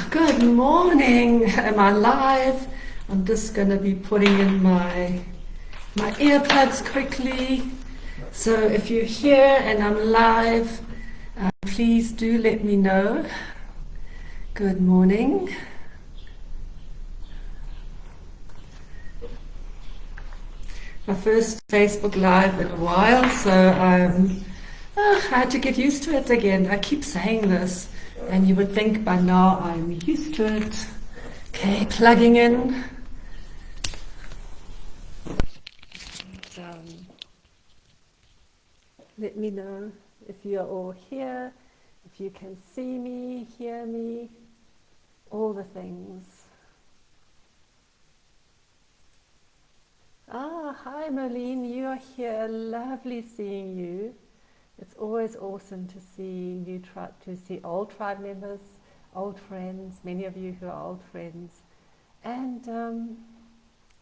Good morning. Am I live? I'm just going to be putting in my earplugs quickly. So if you're here and I'm live, please do let me know. Good morning. My first Facebook Live in a while, so I had to get used to it again. I keep saying this, and you would think by now I'm used to it. Okay, plugging in. Let me know if you're all here, if you can see me, hear me, all the things. Hi Marlene, you are here. Lovely seeing you. It's always awesome to see old tribe members, old friends, many of you who are old friends, and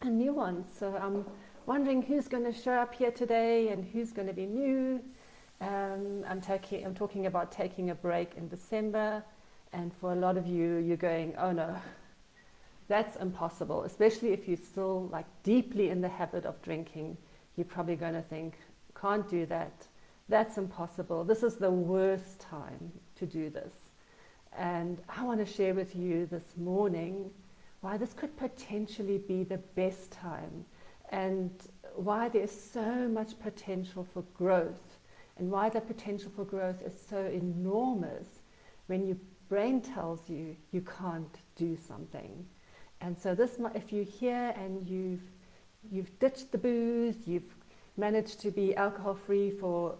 new ones. So I'm wondering who's going to show up here today and who's going to be new. I'm talking about taking a break in December, and for a lot of you, you're going, oh no, that's impossible, especially if you're still like deeply in the habit of drinking. You're probably going to think, can't do that. That's impossible. This is the worst time to do this. And I want to share with you this morning why this could potentially be the best time, and why there's so much potential for growth, and why the potential for growth is so enormous when your brain tells you you can't do something. And so if you're here and you've ditched the booze, you've managed to be alcohol-free for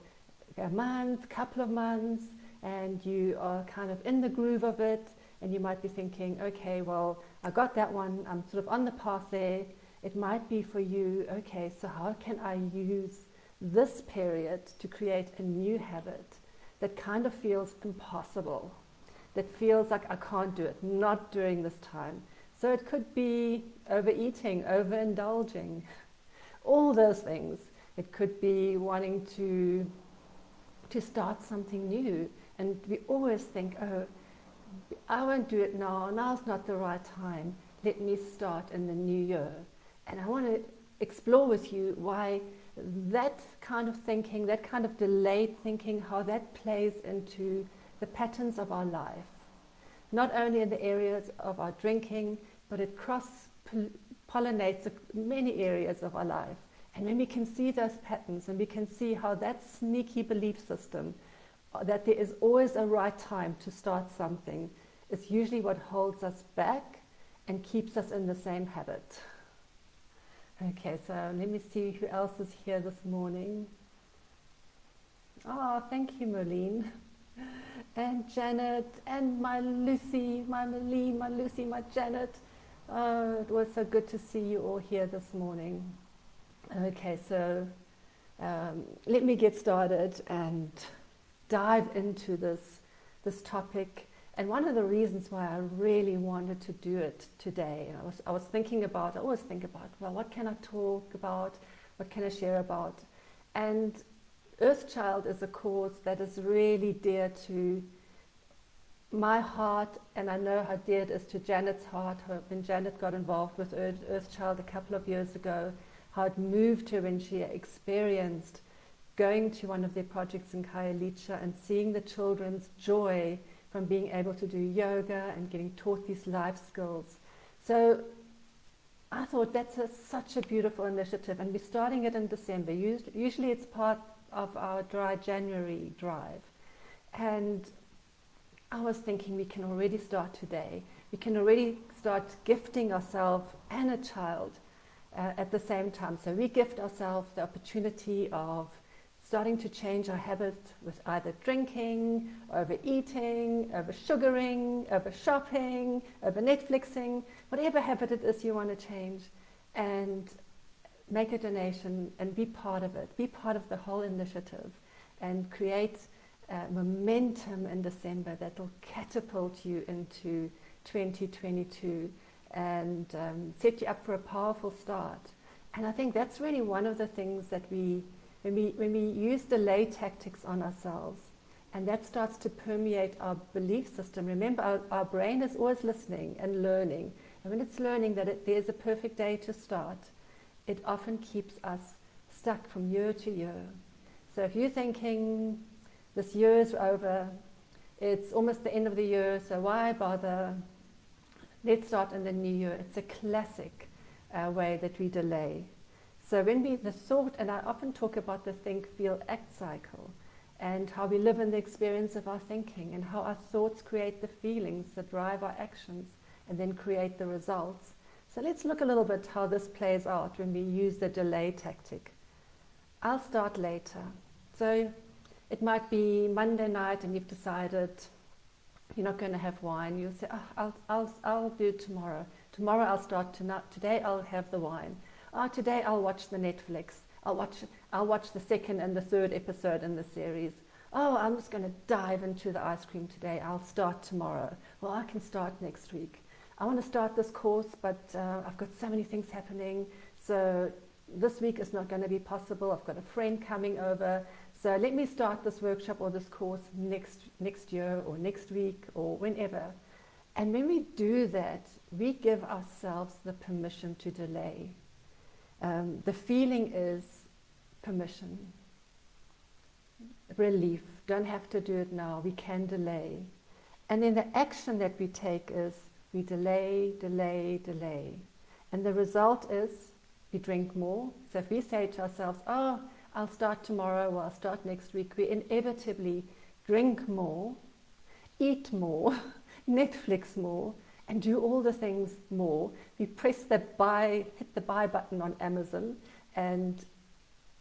a month, couple of months, and you are kind of in the groove of it, and you might be thinking, okay, well, I got that one, I'm sort of on the path there. It might be for you, okay, so how can I use this period to create a new habit that kind of feels impossible, that feels like I can't do it, not during this time. So it could be overeating, overindulging, all those things. It could be wanting to start something new. And we always think, oh, I won't do it now. Now's not the right time. Let me start in the new year. And I want to explore with you why that kind of thinking, that kind of delayed thinking, how that plays into the patterns of our life. Not only in the areas of our drinking, but it cross-pollinates many areas of our life. And when we can see those patterns, and we can see how that sneaky belief system, that there is always a right time to start something, is usually what holds us back and keeps us in the same habit. Okay, so let me see who else is here this morning. Oh, thank you, Marlene. And Janet, and my Lucy, my Marlene, my Lucy, my Janet. Oh, it was so good to see you all here this morning. Okay, so let me get started and dive into this topic. And one of the reasons why I really wanted to do it today, I always think about, well, what can I talk about? What can I share about? And Earthchild is a cause that is really dear to my heart, and I know how dear it is to Janet's heart. When Janet got involved with Earthchild a couple of years ago, how it moved her when she experienced going to one of their projects in Khayelitsha and seeing the children's joy from being able to do yoga and getting taught these life skills. So I thought that's such a beautiful initiative, and we're starting it in December. Usually it's part of our Dry January drive. And I was thinking we can already start today. We can already start gifting ourselves and a child at the same time. So we gift ourselves the opportunity of starting to change our habits with either drinking, overeating, over sugaring, over shopping, over Netflixing, whatever habit it is you want to change, and make a donation and be part of it. Be part of the whole initiative and create momentum in December that will catapult you into 2022 and set you up for a powerful start. And I think that's really one of the things that when we use delay tactics on ourselves, And that starts to permeate our belief system. Remember, our brain is always listening and learning. And when it's learning that there's a perfect day to start, it often keeps us stuck from year to year. So if you're thinking, this year's over, it's almost the end of the year, so why bother? Let's start in the new year. It's a classic way that we delay. So when the thought, and I often talk about the think, feel, act cycle, and how we live in the experience of our thinking, and how our thoughts create the feelings that drive our actions and then create the results. So let's look a little bit how this plays out when we use the delay tactic. I'll start later. So it might be Monday night and you've decided you're not going to have wine. You'll say, I'll do it tomorrow. Tomorrow I'll start tonight. Today I'll have the wine. Today I'll watch the Netflix. I'll watch the second and the third episode in the series. I'm just going to dive into the ice cream today. I'll start tomorrow. Well, I can start next week. I want to start this course, but I've got so many things happening. So this week is not going to be possible. I've got a friend coming over. So let me start this workshop or this course next year or next week or whenever. And when we do that, we give ourselves the permission to delay. The feeling is permission, relief. Don't have to do it now. We can delay. And then the action that we take is we delay, delay, delay. And the result is we drink more. So if we say to ourselves, I'll start tomorrow or I'll start next week, we inevitably drink more, eat more, Netflix more, and do all the things more. We press hit the buy button on Amazon, and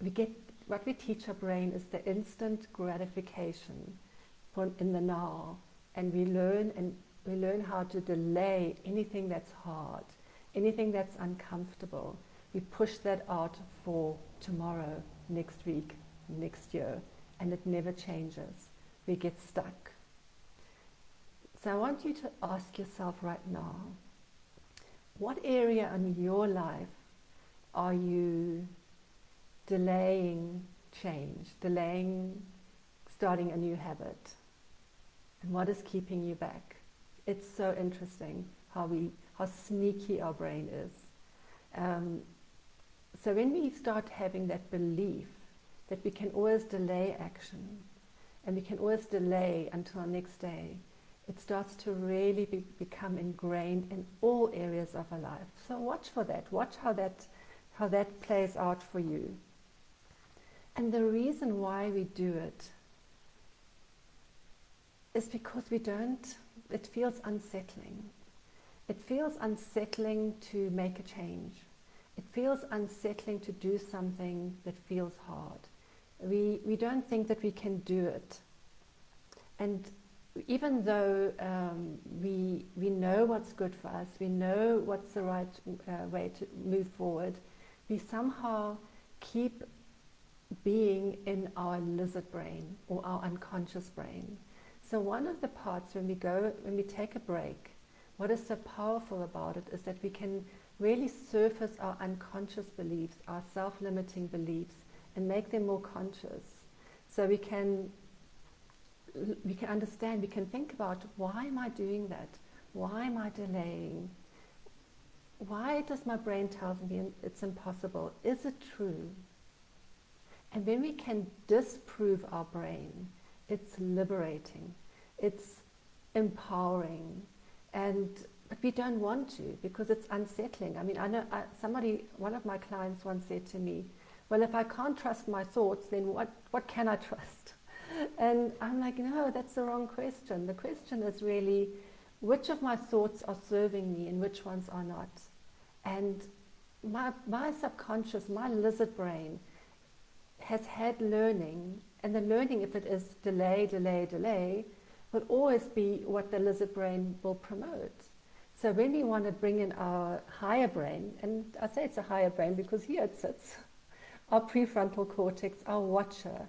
we get, what we teach our brain is the instant gratification in the now. And we learn how to delay anything that's hard, anything that's uncomfortable. We push that out for tomorrow, next week, next year, and it never changes. We get stuck. So I want you to ask yourself right now, what area in your life are you delaying change, delaying starting a new habit? And what is keeping you back? It's so interesting how sneaky our brain is. So when we start having that belief that we can always delay action and we can always delay until next day, it starts to really become ingrained in all areas of our life. So watch for that. Watch how that plays out for you. And the reason why we do it is because it feels unsettling. It feels unsettling to make a change. It feels unsettling to do something that feels hard. We don't think that we can do it. And even though we know what's good for us, we know what's the right way to move forward, we somehow keep being in our lizard brain or our unconscious brain. So one of the parts when we take a break, what is so powerful about it is that we can really surface our unconscious beliefs, our self-limiting beliefs, and make them more conscious. So we can understand, we can think about, why am I doing that? Why am I delaying? Why does my brain tell me it's impossible? Is it true? And when we can disprove our brain, it's liberating, it's empowering, but we don't want to because it's unsettling. I mean, I know one of my clients once said to me, well, if I can't trust my thoughts, then what can I trust? And I'm like, no, that's the wrong question. The question is really, which of my thoughts are serving me and which ones are not? And my subconscious, my lizard brain, has had learning, and the learning, if it is delay, delay, delay, will always be what the lizard brain will promote. So when we want to bring in our higher brain, and I say it's a higher brain because here it sits, our prefrontal cortex, our watcher,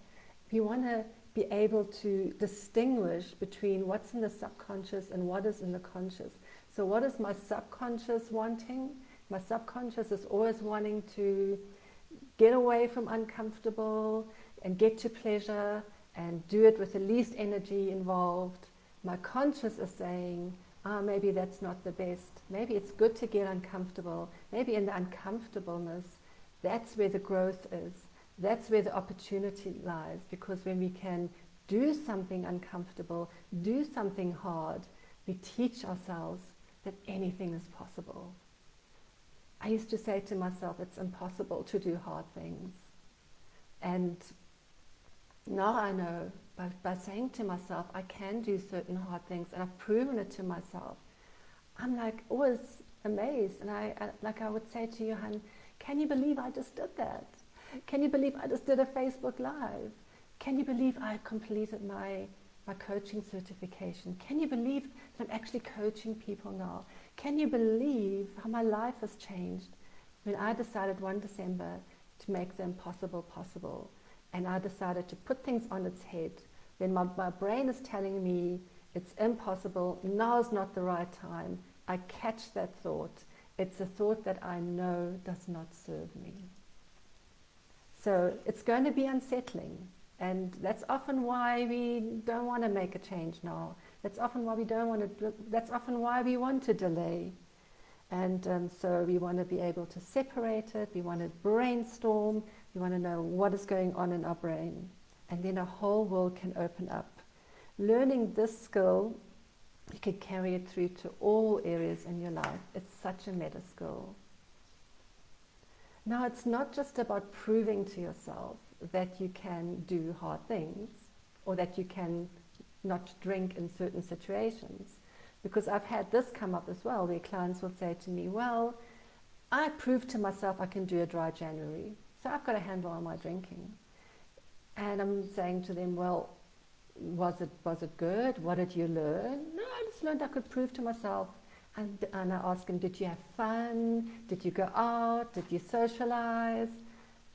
we want to be able to distinguish between what's in the subconscious and what is in the conscious. So what is my subconscious wanting? My subconscious is always wanting to get away from uncomfortable and get to pleasure and do it with the least energy involved. My conscious is saying, maybe that's not the best. Maybe it's good to get uncomfortable. Maybe in the uncomfortableness, that's where the growth is. That's where the opportunity lies, because when we can do something uncomfortable, do something hard, we teach ourselves that anything is possible. I used to say to myself, it's impossible to do hard things. And now I know, by saying to myself, I can do certain hard things, and I've proven it to myself, I'm like always amazed. And I would say to Johan, can you believe I just did that? Can you believe I just did a Facebook Live? Can you believe I completed my coaching certification? Can you believe that I'm actually coaching people now? Can you believe how my life has changed when I decided one December to make the impossible possible? And I decided to put things on its head. When my brain is telling me it's impossible, now's not the right time, I catch that thought. It's a thought that I know does not serve me. So it's going to be unsettling. And that's often why we don't want to make a change now. That's often why we don't want to. That's often why we want to delay. And so we want to be able to separate it. We want to brainstorm. We want to know what is going on in our brain, and then a whole world can open up. Learning this skill, you can carry it through to all areas in your life. It's such a meta skill. Now, it's not just about proving to yourself that you can do hard things or that you can not drink in certain situations. Because I've had this come up as well, where clients will say to me, well, I proved to myself I can do a dry January, so I've got a handle on my drinking. And I'm saying to them, well, was it good? What did you learn? No, I just learned I could prove to myself. And I ask them, did you have fun? Did you go out? Did you socialize?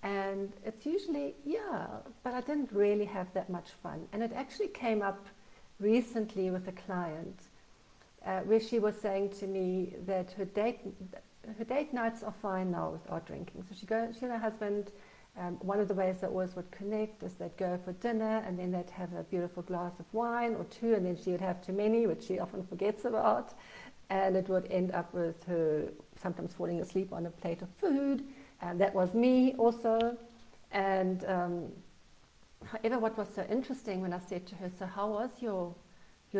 And it's usually, yeah, but I didn't really have that much fun. And it actually came up recently with a client where she was saying to me that her date nights are fine now without drinking. So she and her husband, one of the ways they always would connect is they'd go for dinner and then they'd have a beautiful glass of wine or two, and then she would have too many, which she often forgets about. And it would end up with her sometimes falling asleep on a plate of food. And that was me also. And however, what was so interesting when I said to her, so how was your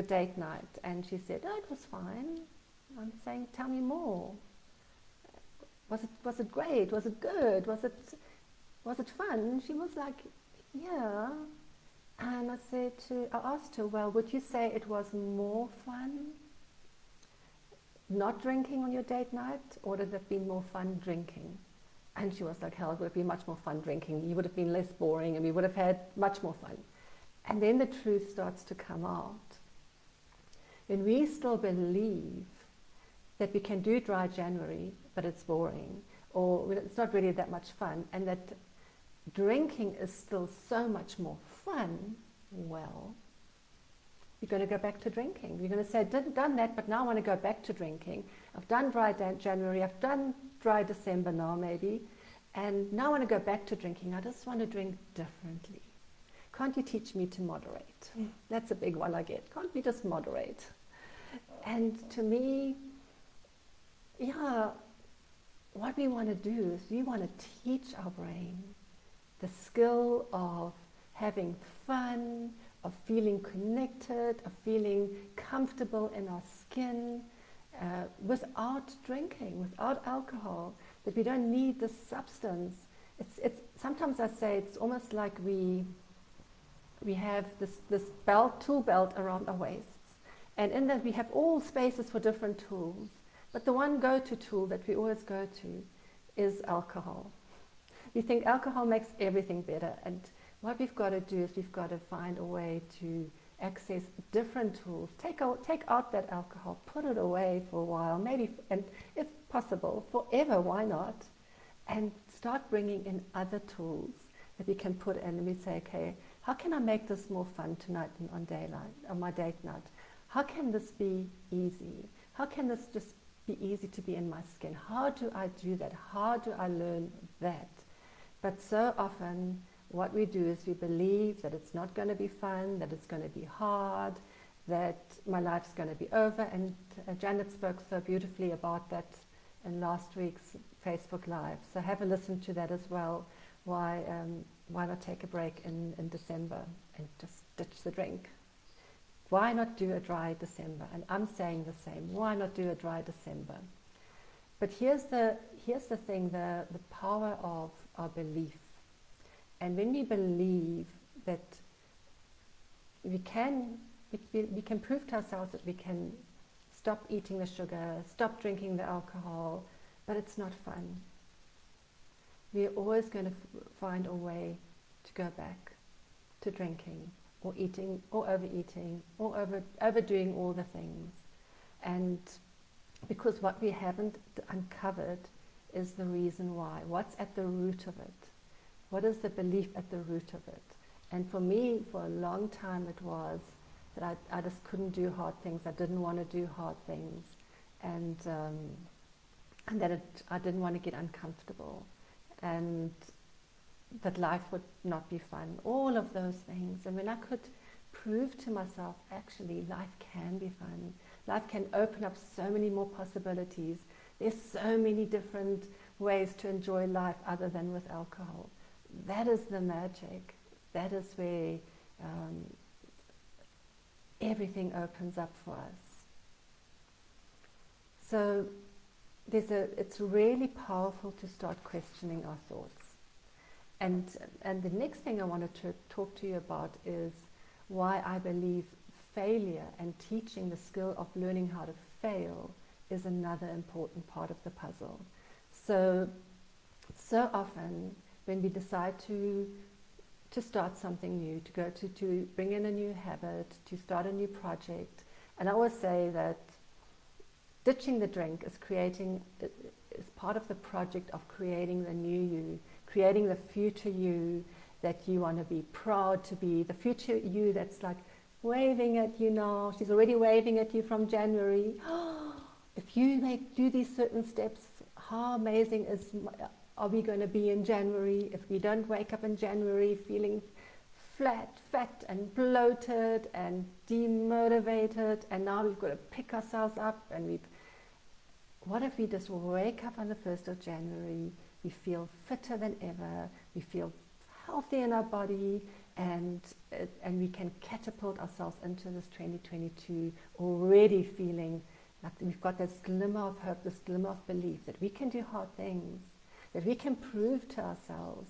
date night? And she said, oh, it was fine. I'm saying, tell me more. Was it great? Was it good? Was it fun? She was like, yeah. And I asked her, well, would you say it was more fun not drinking on your date night, or did it have been more fun drinking? And she was like, hell, it would have been much more fun drinking. You would have been less boring and we would have had much more fun. And then the truth starts to come out. When we still believe that we can do dry January, but it's boring, or it's not really that much fun, and that drinking is still so much more fun, well, you're going to go back to drinking. You're going to say, I didn't done that, but now I want to go back to drinking. I've done dry January, I've done dry December now maybe, and now I want to go back to drinking. I just want to drink differently. Can't you teach me to moderate? That's a big one I get. Can't we just moderate? And to me, yeah, what we want to do is we want to teach our brain the skill of having fun, of feeling connected, of feeling comfortable in our skin, without drinking, without alcohol, that we don't need this substance. It's sometimes I say it's almost like we have this tool belt around our waists, and in that we have all spaces for different tools, but the one go-to tool that we always go to is alcohol. We think alcohol makes everything better, and what we've got to do is we've got to find a way to access different tools. Take out that alcohol, put it away for a while, maybe, and if possible, forever, why not? And start bringing in other tools that we can put in, and we say, okay, how can I make this more fun tonight on my date night? How can this be easy? How can this just be easy to be in my skin? How do I do that? How do I learn that? But so often what we do is we believe that it's not going to be fun, that it's going to be hard, that my life's going to be over. And Janet spoke so beautifully about that in last week's Facebook Live. So have a listen to that as well. Why not take a break in December and just ditch the drink? Why not do a dry December? And I'm saying the same. Why not do a dry December? But here's the thing, the power of our belief. And when we believe that we can prove to ourselves that we can stop eating the sugar, stop drinking the alcohol, but it's not fun. We're always going to find a way to go back to drinking or eating or overeating or overdoing all the things. And because what we haven't uncovered is the reason why. What's at the root of it? What is the belief at the root of it? And for me, for a long time, it was that I just couldn't do hard things. I didn't want to do hard things. And that I didn't want to get uncomfortable. And that life would not be fun. All of those things. And when I could prove to myself, actually, life can be fun. Life can open up so many more possibilities. There's so many different ways to enjoy life other than with alcohol. That is the magic. That is where everything opens up for us. So it's really powerful to start questioning our thoughts. And the next thing I wanted to talk to you about is why I believe failure and teaching the skill of learning how to fail is another important part of the puzzle. So often when we decide to start something new, to go to bring in a new habit, to start a new project, and I always say that ditching the drink is part of the project of creating the new you, creating the future you that you want to be proud to be, the future you that's like waving at you now. She's already waving at you from January. If you do these certain steps, how amazing are we going to be in January if we don't wake up in January feeling flat, fat and bloated and demotivated, and now we've got to pick ourselves up, and what if we just wake up on the 1st of January, we feel fitter than ever, we feel healthy in our body, and we can catapult ourselves into this 2022 already feeling like we've got this glimmer of hope, this glimmer of belief that we can do hard things, that we can prove to ourselves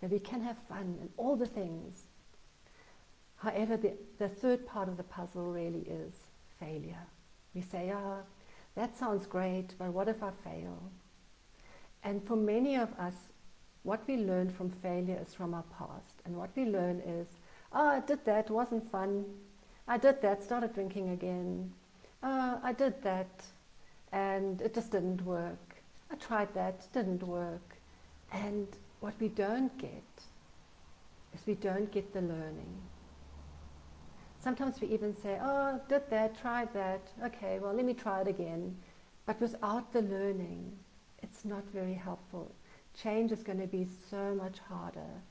that we can have fun and all the things. However, the third part of the puzzle really is failure. We say, that sounds great, but what if I fail? And for many of us, what we learn from failure is from our past. And what we learn is, I did that, wasn't fun. I did that, started drinking again. I did that, and it just didn't work. I tried that, didn't work. And what we don't get is we don't get the learning. Sometimes we even say, did that, tried that, okay, well, let me try it again. But without the learning, it's not very helpful. Change is going to be so much harder.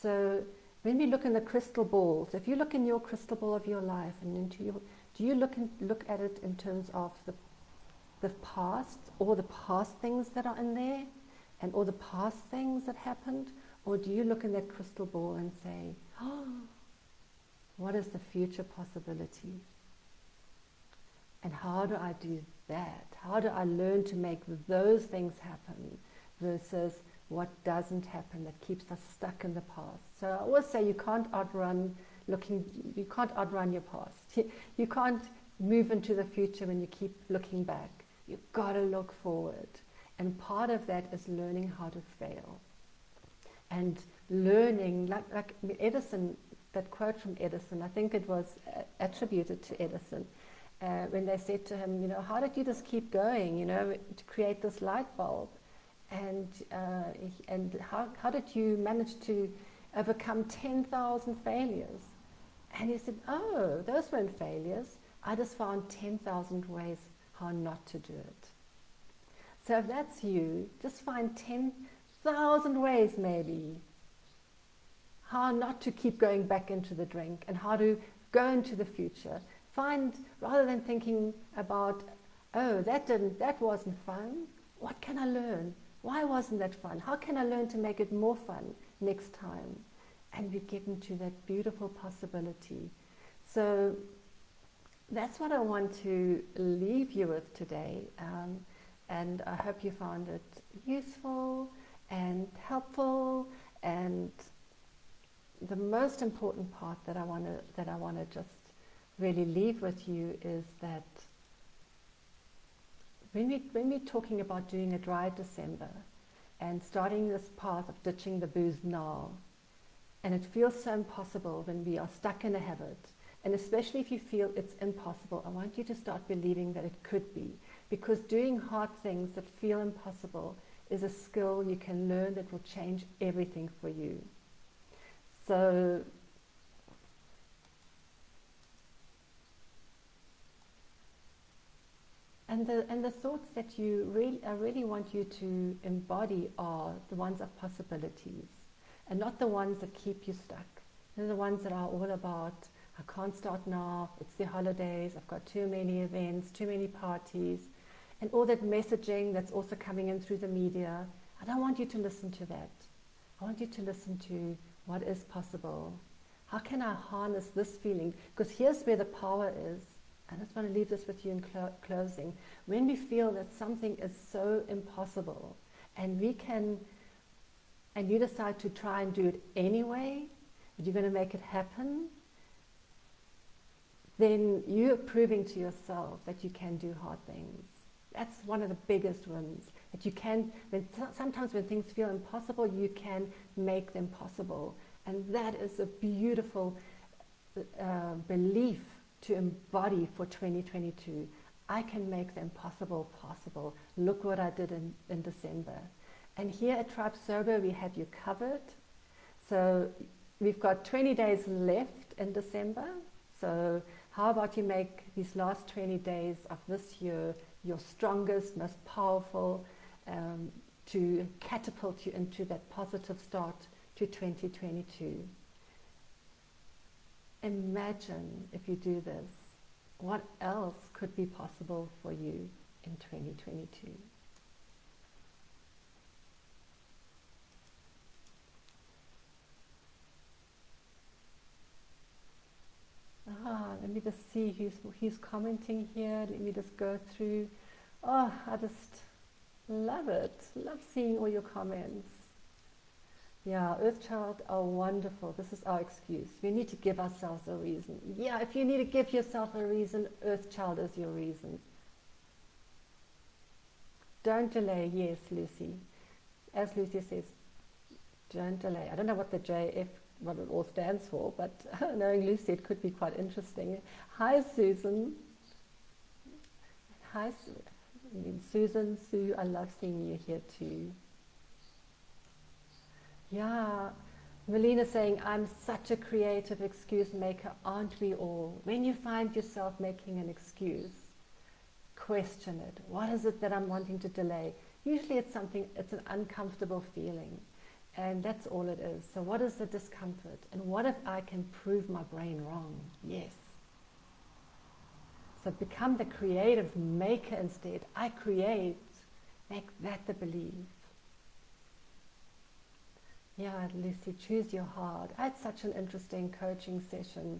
So when we look in the crystal balls, if you look in your crystal ball of your life and do you look at it in terms of the past, or the past things that are in there, and all the past things that happened, or do you look in that crystal ball and say, what is the future possibility? And how do I do that? How do I learn to make those things happen versus what doesn't happen that keeps us stuck in the past? So I always say you can't outrun your past. You can't move into the future when you keep looking back. You've got to look forward. And part of that is learning how to fail. And learning, like Edison, that quote from Edison, I think it was attributed to Edison, when they said to him, how did you just keep going, to create this light bulb? And how did you manage to overcome 10,000 failures? And he said, those weren't failures. I just found 10,000 ways how not to do it. So if that's you, just find 10,000 ways maybe how not to keep going back into the drink, and how to go into the future. Find, rather than thinking about, oh, that wasn't fun, what can I learn? Why wasn't that fun? How can I learn to make it more fun next time? And we get into that beautiful possibility. So that's what I want to leave you with today. And I hope you found it useful and helpful. And the most important part that I want to just really leave with you is that when we're talking about doing a dry December and starting this path of ditching the booze now, and it feels so impossible when we are stuck in a habit, and especially if you feel it's impossible, I want you to start believing that it could be, because doing hard things that feel impossible is a skill you can learn that will change everything for you. So And the thoughts that I really want you to embody are the ones of possibilities, and not the ones that keep you stuck. They're the ones that are all about, I can't start now, it's the holidays, I've got too many events, too many parties, and all that messaging that's also coming in through the media. I don't want you to listen to that. I want you to listen to what is possible. How can I harness this feeling? Because here's where the power is. I just want to leave this with you in closing. When we feel that something is so impossible, and you decide to try and do it anyway, that you're going to make it happen, then you're proving to yourself that you can do hard things. That's one of the biggest wins. That you can, sometimes when things feel impossible, you can make them possible. And that is a beautiful belief to embody for 2022. I can make the impossible possible. Look what I did in December. And here at Tribe Sober, we have you covered. So we've got 20 days left in December. So how about you make these last 20 days of this year your strongest, most powerful, to catapult you into that positive start to 2022. Imagine, if you do this, what else could be possible for you in 2022. Let me just see who's commenting here. Let me just go through. Oh, I just love it. Love seeing all your comments. Yeah, Earthchild are wonderful. This is our excuse. We need to give ourselves a reason. Yeah, if you need to give yourself a reason, Earthchild is your reason. Don't delay. Yes, Lucy. As Lucy says, don't delay. I don't know what the JF, what it all stands for, but knowing Lucy, it could be quite interesting. Hi, Susan. Hi, Susan, Sue, I love seeing you here too. Yeah, Melina saying, I'm such a creative excuse maker, aren't we all? When you find yourself making an excuse, question it. What is it that I'm wanting to delay? Usually it's an uncomfortable feeling, and that's all it is. So what is the discomfort? And what if I can prove my brain wrong? Yes. So become the creative maker instead. I create, make that the belief. Yeah, Lucy, choose your heart. I had such an interesting coaching session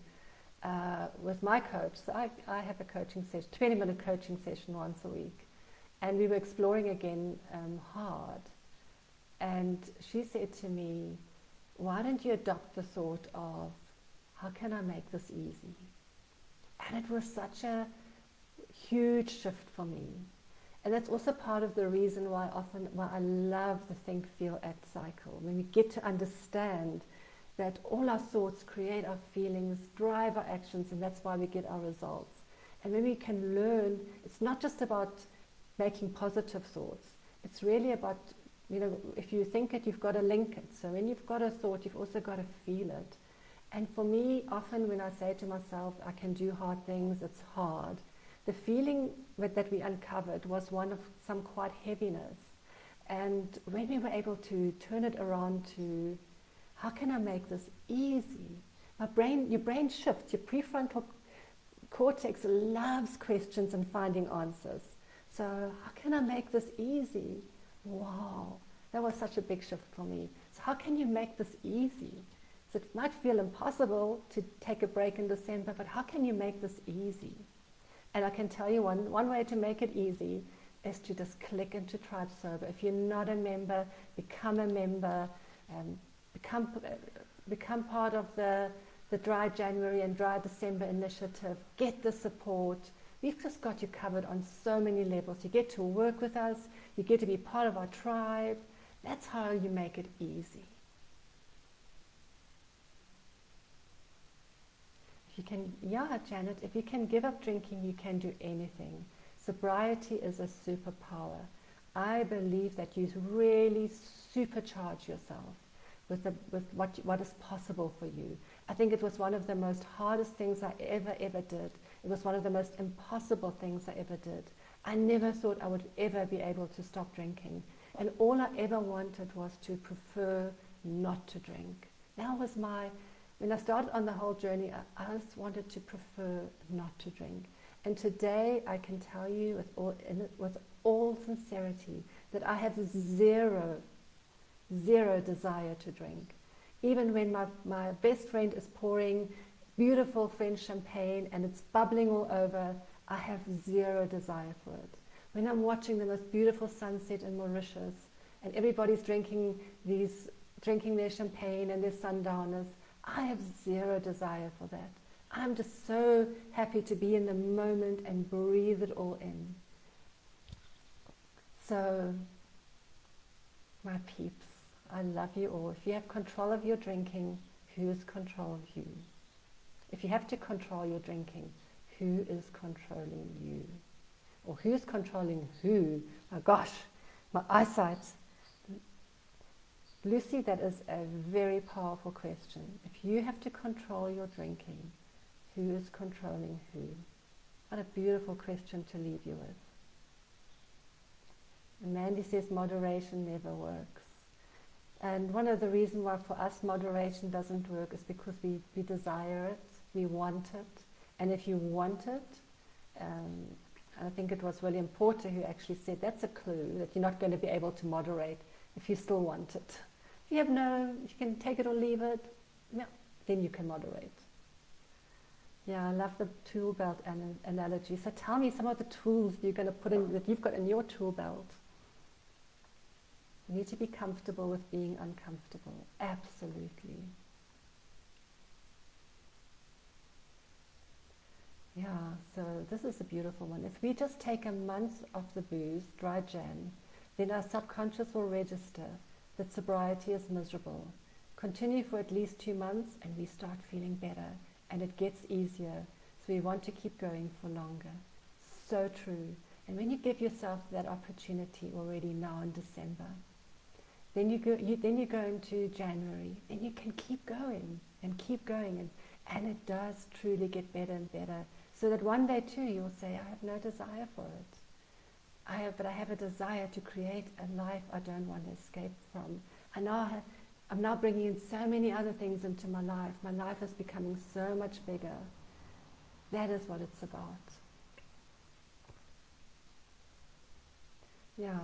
with my coach. So I have a coaching session, 20-minute coaching session once a week. And we were exploring again hard. And she said to me, why don't you adopt the thought of, how can I make this easy? And it was such a huge shift for me. And that's also part of the reason why I love the Think, Feel, Act cycle. When we get to understand that all our thoughts create our feelings, drive our actions, and that's why we get our results. And when we can learn, it's not just about making positive thoughts. It's really about, if you think it, you've got to link it. So when you've got a thought, you've also got to feel it. And for me, often when I say to myself, I can do hard things, it's hard, the feeling that we uncovered was one of some quite heaviness. And when we were able to turn it around to, How can I make this easy? Your brain shifts. Your prefrontal cortex loves questions and finding answers. So how can I make this easy? Wow, that was such a big shift for me. So how can you make this easy? So it might feel impossible to take a break in December, but how can you make this easy? And I can tell you one way to make it easy is to just click into Tribe Sober. If you're not a member, become a member, become part of the Dry January and Dry December initiative. Get the support. We've just got you covered on so many levels. You get to work with us. You get to be part of our tribe. That's how you make it easy. If you can, Janet, if you can give up drinking, you can do anything. Sobriety is a superpower. I believe that you really supercharge yourself with what is possible for you. I think it was one of the most hardest things I ever did. It was one of the most impossible things I ever did. I never thought I would ever be able to stop drinking. And all I ever wanted was to prefer not to drink. When I started on the whole journey, I just wanted to prefer not to drink. And today I can tell you with all sincerity that I have zero desire to drink. Even when my best friend is pouring beautiful French champagne and it's bubbling all over, I have zero desire for it. When I'm watching the most beautiful sunset in Mauritius and everybody's drinking their champagne and their sundowners, I have zero desire for that. I'm just so happy to be in the moment and breathe it all in. So, my peeps, I love you all. If you have control of your drinking, who is control of you? If you have to control your drinking, who is controlling you? Or who's controlling who? My gosh, my eyesight. Lucy, that is a very powerful question. If you have to control your drinking, who is controlling who? What a beautiful question to leave you with. And Mandy says moderation never works. And one of the reasons why for us moderation doesn't work is because we desire it, we want it. And if you want it, I think it was William Porter who actually said that's a clue that you're not going to be able to moderate if you still want it. If you can take it or leave it, then you can moderate. Yeah, I love the tool belt analogy. So tell me some of the tools you're going to put in that you've got in your tool belt. You need to be comfortable with being uncomfortable. Absolutely. Yeah, so this is a beautiful one. If we just take a month of the booze, dry Jan, then our subconscious will register that sobriety is miserable. Continue for at least 2 months and we start feeling better and it gets easier. So we want to keep going for longer. So true. And when you give yourself that opportunity already now in December, then you go into January, then you can keep going, and it does truly get better and better. So that one day too you'll say, I have no desire for it. But I have a desire to create a life I don't want to escape from. I'm now bringing in so many other things into my life. My life is becoming so much bigger. That is what it's about. Yeah,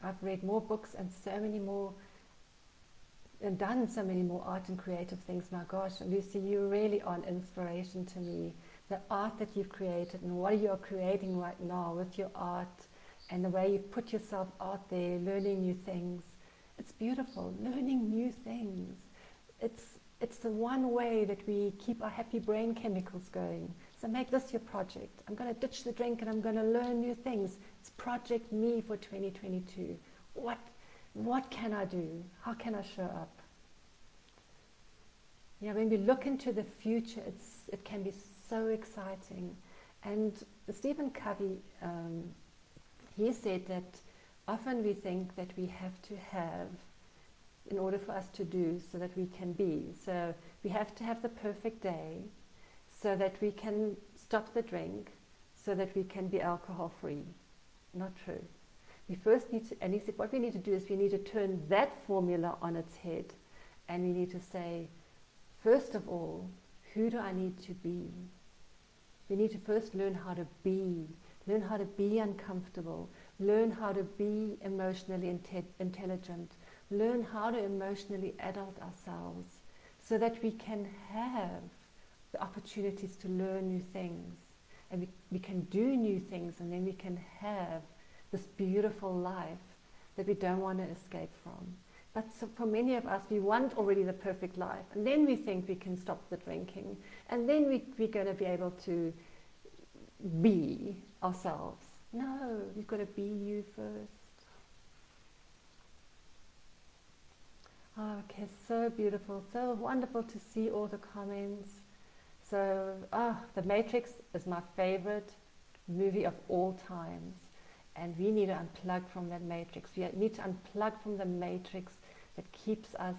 I've read more books and done so many more art and creative things. My gosh, Lucy, you really are an inspiration to me. The art that you've created and what you're creating right now with your art and the way you've put yourself out there, learning new things. It's beautiful, learning new things. It's the one way that we keep our happy brain chemicals going. So make this your project. I'm going to ditch the drink and I'm going to learn new things. It's Project Me for 2022. What can I do? How can I show up? Yeah, when we look into the future, it can be so exciting. And Stephen Covey, he said that often we think that we have to have in order for us to do so that we can be. So we have to have the perfect day so that we can stop the drink, so that we can be alcohol free. Not true. We first need to, and he said what we need to do is we need to turn that formula on its head And we need to say, first of all, who do I need to be? We need to first learn how to be uncomfortable, learn how to be emotionally intelligent, learn how to emotionally adult ourselves so that we can have the opportunities to learn new things, and we can do new things, and then we can have this beautiful life that we don't want to escape from. But so for many of us, we want already the perfect life, and then we think we can stop the drinking, and then we're going to be able to be ourselves. No, you've got to be you first. Okay, so beautiful, so wonderful to see all the comments. So, The Matrix is my favorite movie of all times, and we need to unplug from that matrix. We need to unplug from the matrix that keeps us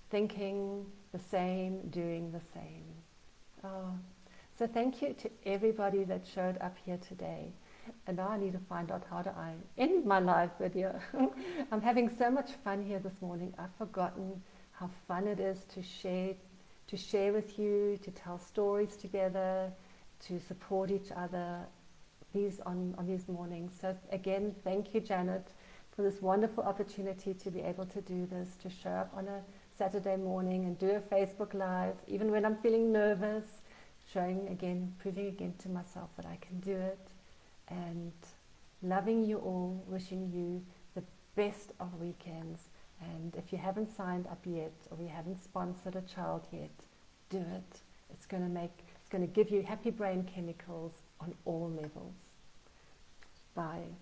thinking the same, doing the same. So thank you to everybody that showed up here today. And now I need to find out how do I end my live video. I'm having so much fun here this morning. I've forgotten how fun it is to share with you, to tell stories together, to support each other on these mornings. So again, thank you, Janet, for this wonderful opportunity to be able to do this, to show up on a Saturday morning and do a Facebook Live, even when I'm feeling nervous, proving again to myself that I can do it, and loving you all, wishing you the best of weekends. And if you haven't signed up yet, or you haven't sponsored a child yet, do it. It's going to give you happy brain chemicals on all levels. Bye.